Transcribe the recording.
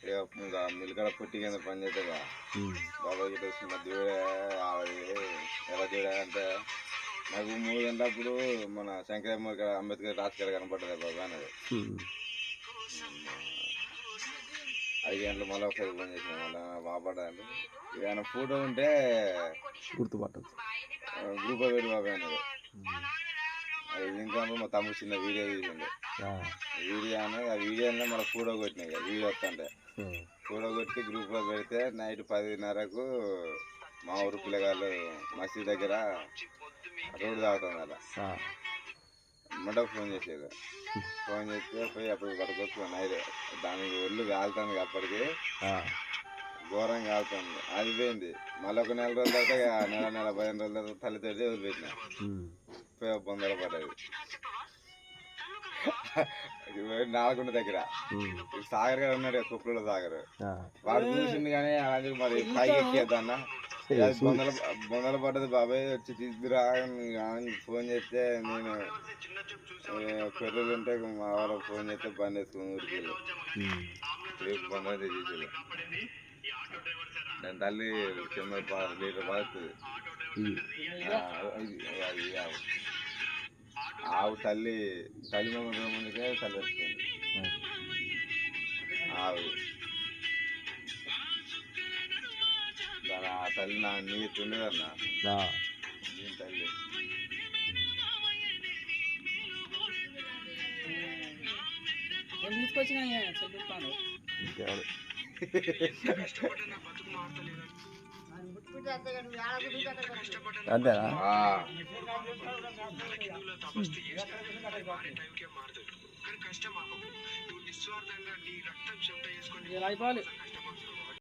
ఇంకా మిల్కడ పుట్టి కింద పని చేస్తుందా బాబాయ్ గిట్ట వస్తున్న దేవుడే ఎలా దేవుడే అంటే నాకు 3 గంటలప్పుడు మన శంకరమ్మ అంబేద్కర్ రాజకీయాలు కనపడ్డది బాబా అన్నది. 5 గంటలు మళ్ళీ ఒకసారి పని చేసిన మళ్ళీ బాపడ్డాను. ఏమైనా ఫోటో ఉంటే గుర్తుపట్టదు గ్రూప్ పెట్టి బాబాయ్ అన్నది. అది ఇంకా మా తమ్ముడు చిన్న వీడియో తీసిండు. వీడియో అన్నది ఆ వీడియోలో మళ్ళీ ఫోటో కొట్టినాయి కదా వీడియో వస్తుంటే ఫోటో కొట్టి గ్రూప్లో పెడితే నైట్ 10:30కు మా ఊరు పిల్లగాళ్ళు మసీద్ దగ్గర రోడ్డు తాగుతుంది అలా మంటకు ఫోన్ చేసేది. ఫోన్ చేస్తే పోయి అప్పుడు పట్టుకొచ్చు నైట్ దానికి ఒళ్ళు కాలుతుంది అప్పటికి ఘోరంగా కాలుతుంది. అది పోయింది. మళ్ళీ ఒక నెల రోజుల తర్వాత నెల 15 రోజుల తర్వాత తల్లితోటి వదిలిపెట్టిన పోయి బొందల పడ్డది. నాలుగుండ దగ్గర సాగర్ గారు ఉన్నాడు కుప్పలో సాగర్ వాడు చూసింది కానీ అలాంటి మరి పైకి ఎక్కేద్దన్న బొందల పడ్డది. బాబాయ్ వచ్చి తీసుకురా ఫోన్ చేస్తే నేను పెద్దలు ఉంటే మా వాళ్ళకి ఫోన్ చేస్తే బండి వేసుకుని ఊరికి వెళ్ళి బొందల తీసేది. దాని తల్లి 90 లీటర్ పడుతుంది. ఆవు తల్లి ముందుకే తల్లి వస్తుంది. ఆవు దాని ఆ తల్లి నా నీరు ఉండేదన్న దీని తల్లి తీసుకొచ్చిన అంతేనా అయిపోవాలి.